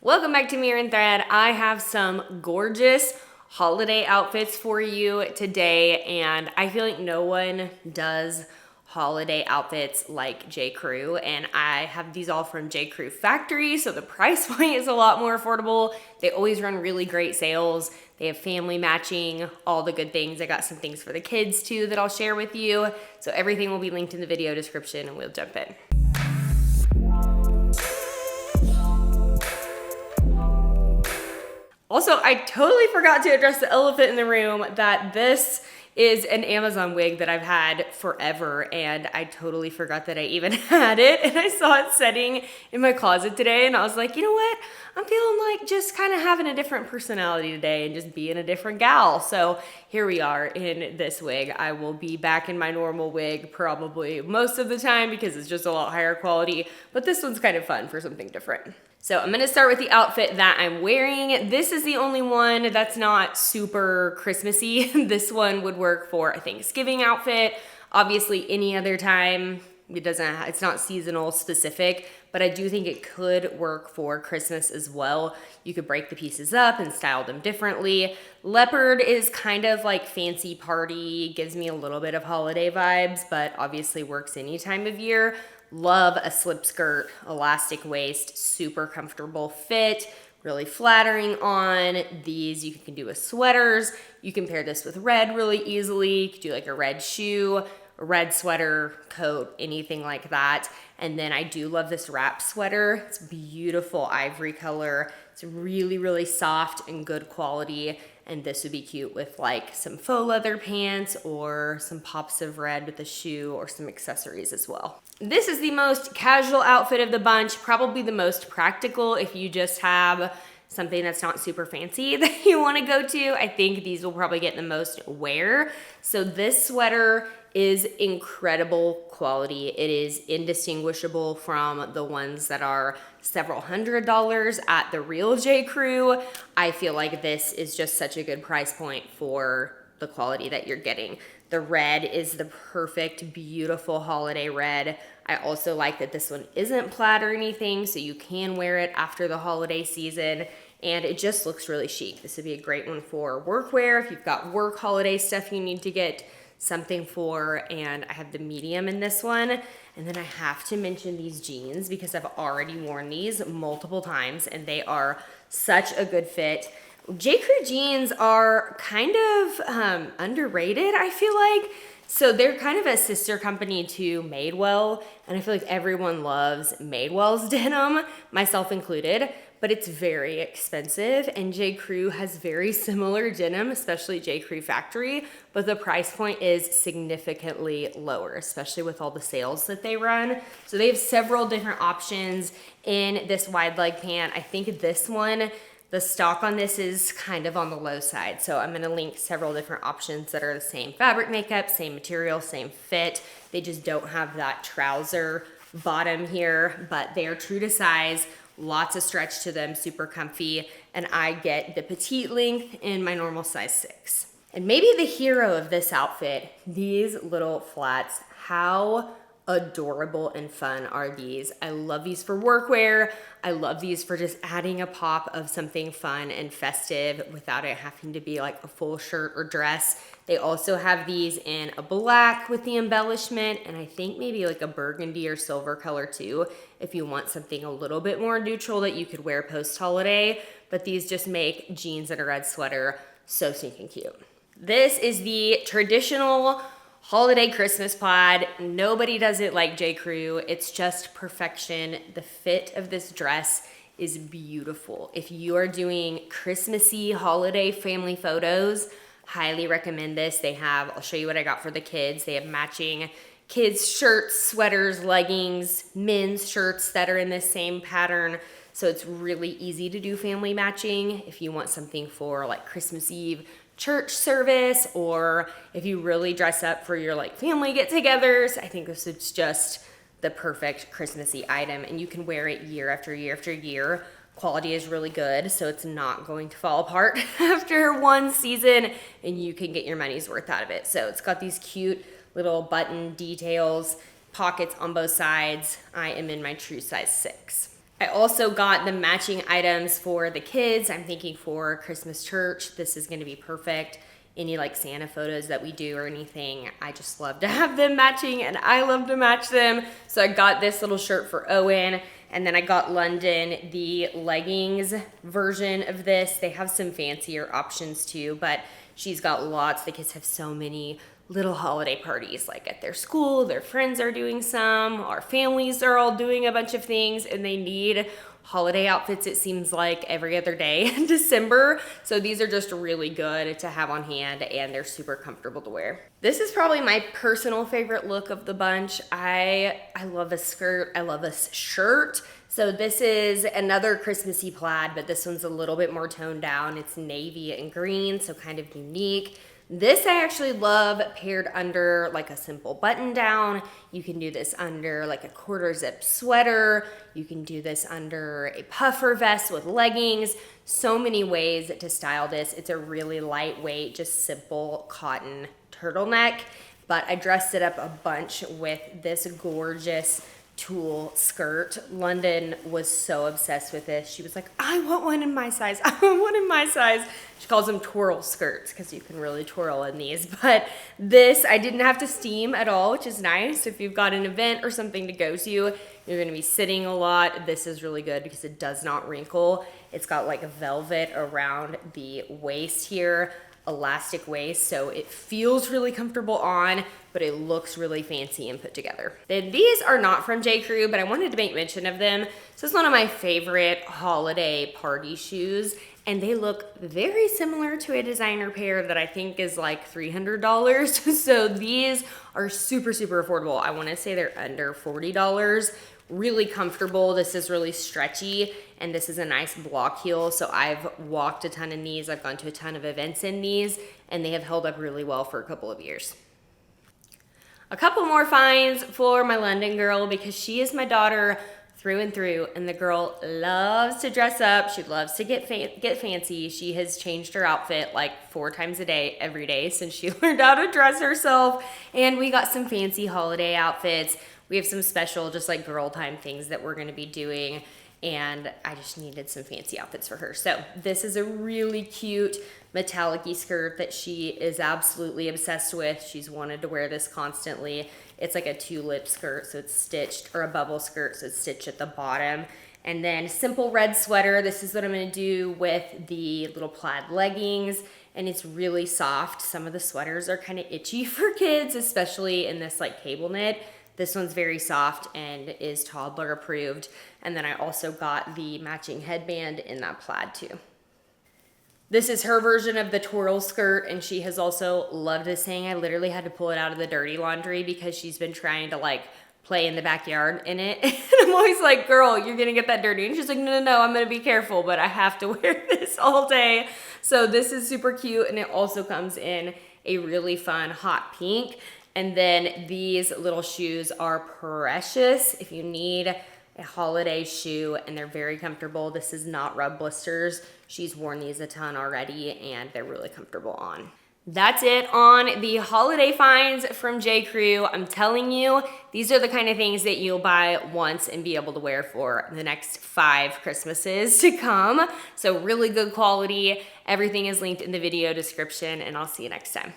Welcome back to Mirror and Thread. I have some gorgeous holiday outfits for you today, and I feel like no one does holiday outfits like j.crew, and I have these all from j.crew factory, so the price point is a lot more affordable. They always run really great sales. They have family matching, all the good things. I got some things for the kids too that I'll share with you. So everything will be linked in the video description, and we'll jump in. Also, I totally forgot to address the elephant in the room that this is an Amazon wig that I've had forever, and I totally forgot that I even had it, and I saw it sitting in my closet today, and I was like, you know what? I'm feeling like just kind of having a different personality today and just being a different gal. So here we are in this wig. I will be back in my normal wig probably most of the time because it's just a lot higher quality, but this one's kind of fun for something different. So I'm gonna start with the outfit that I'm wearing. This is the only one that's not super Christmassy. This one would work for a Thanksgiving outfit. Obviously any other time, it's not seasonal specific, but I do think it could work for Christmas as well. You could break the pieces up and style them differently. Leopard is kind of like fancy party, gives me a little bit of holiday vibes, but obviously works any time of year. Love a slip skirt, elastic waist, super comfortable fit, really flattering on. These you can do with sweaters. You can pair this with red really easily. You could do like a red shoe, a red sweater, coat, anything like that. And then I do love this wrap sweater. It's beautiful ivory color. It's really, really soft and good quality. And this would be cute with like some faux leather pants or some pops of red with a shoe or some accessories as well. This is the most casual outfit of the bunch, probably the most practical if you just have something that's not super fancy that you want to go to. I think these will probably get the most wear. So this sweater is incredible quality. It is indistinguishable from the ones that are several $100s at the real j.crew. I feel like this is just such a good price point for the quality that you're getting. The red is the perfect, beautiful holiday red. I also like that this one isn't plaid or anything, so you can wear it after the holiday season, and it just looks really chic. This would be a great one for workwear if you've got work holiday stuff you need to get something for, and I have the medium in this one. And then I have to mention these jeans because I've already worn these multiple times and they are such a good fit. j.crew jeans are kind of underrated, I feel like. So they're kind of a sister company to Madewell, and I feel like everyone loves Madewell's denim, myself included, but it's very expensive, and j.crew has very similar denim, especially j.crew factory, but the price point is significantly lower, especially with all the sales that they run. So they have several different options in this wide leg pant. I think this one, the stock on this is kind of on the low side. So I'm gonna link several different options that are the same fabric makeup, same material, same fit. They just don't have that trouser bottom here, but they are true to size, lots of stretch to them, super comfy. And I get the petite length in my normal size 6. And maybe the hero of this outfit, these little flats. How adorable and fun are these? I love these for workwear. I love these for just adding a pop of something fun and festive without it having to be like a full shirt or dress. They also have these in a black with the embellishment, and I think maybe like a burgundy or silver color too, if you want something a little bit more neutral that you could wear post-holiday. But these just make jeans and a red sweater so sneaking cute. This is the traditional holiday Christmas plaid. Nobody does it like j.crew. It's just perfection. The fit of this dress is beautiful. If you are doing Christmassy holiday family photos, highly recommend this. They have, I'll show you what I got for the kids. They have matching kids shirts, sweaters, leggings, men's shirts that are in this same pattern. So it's really easy to do family matching if you want something for like Christmas Eve church service, or if you really dress up for your like family get-togethers. I think this is just the perfect Christmassy item, and you can wear it year after year after year. Quality is really good, so it's not going to fall apart after one season, and you can get your money's worth out of it. So it's got these cute little button details, pockets on both sides. I am in my true size 6. I also got the matching items for the kids. I'm thinking for Christmas church, this is gonna be perfect. Any like Santa photos that we do or anything, I just love to have them matching and I love to match them. So I got this little shirt for Owen, and then I got London the leggings version of this. They have some fancier options too, but she's got lots. The kids have so many little holiday parties, like at their school, their friends are doing some, our families are all doing a bunch of things, and they need holiday outfits, it seems like, every other day in December. So these are just really good to have on hand, and they're super comfortable to wear. This is probably my personal favorite look of the bunch. I love a skirt, I love a shirt. So this is another Christmassy plaid, but this one's a little bit more toned down. It's navy and green, so kind of unique. This I actually love paired under like a simple button down. You can do this under like a quarter zip sweater. You can do this under a puffer vest with leggings. So many ways to style this. It's a really lightweight, just simple cotton turtleneck, but I dressed it up a bunch with this gorgeous tulle skirt. London was so obsessed with this. She was like, I want one in my size. I want one in my size. She calls them twirl skirts because you can really twirl in these. But this, I didn't have to steam at all, which is nice. If you've got an event or something to go to, you're going to be sitting a lot. This is really good because it does not wrinkle. It's got like a velvet around the waist here, elastic waist, so it feels really comfortable on, but it looks really fancy and put together. Then these are not from j.crew, but I wanted to make mention of them. So it's one of my favorite holiday party shoes, and they look very similar to a designer pair that I think is like $300. So these are super, super affordable. I wanna say they're under $40. Really comfortable. This is really stretchy, and this is a nice block heel. So I've walked a ton in these. I've gone to a ton of events in these, and they have held up really well for a couple of years. A couple more finds for my London girl because she is my daughter through and through, and the girl loves to dress up. She loves to get fancy. She has changed her outfit like 4 times a day, every day since she learned how to dress herself, and we got some fancy holiday outfits. We have some special, just like girl time things that we're gonna be doing, and I just needed some fancy outfits for her. So this is a really cute metallic-y skirt that she is absolutely obsessed with. She's wanted to wear this constantly. It's like a tulip skirt, so it's stitched, or a bubble skirt, so it's stitched at the bottom. And then simple red sweater. This is what I'm gonna do with the little plaid leggings, and it's really soft. Some of the sweaters are kind of itchy for kids, especially in this like cable knit. This one's very soft and is toddler approved. And then I also got the matching headband in that plaid too. This is her version of the twirl skirt, and she has also loved this thing. I literally had to pull it out of the dirty laundry because she's been trying to like play in the backyard in it. And I'm always like, girl, you're gonna get that dirty. And she's like, no, I'm gonna be careful, but I have to wear this all day. So this is super cute, and it also comes in a really fun hot pink. And then these little shoes are precious if you need a holiday shoe, and they're very comfortable. This is not rub blisters. She's worn these a ton already, and they're really comfortable on. That's it on the holiday finds from j.crew. I'm telling you, these are the kind of things that you'll buy once and be able to wear for the next 5 Christmases to come. So really good quality. Everything is linked in the video description, and I'll see you next time.